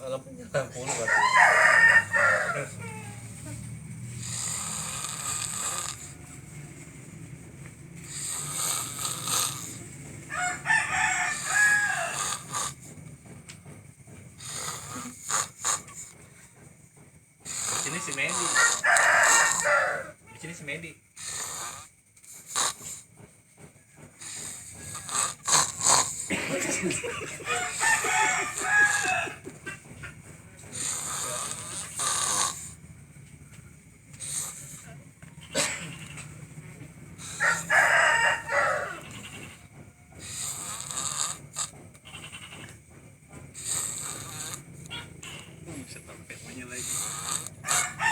lampunya 60 berarti. Di sini si Medi. Di sini si Medi. Setempat lagi.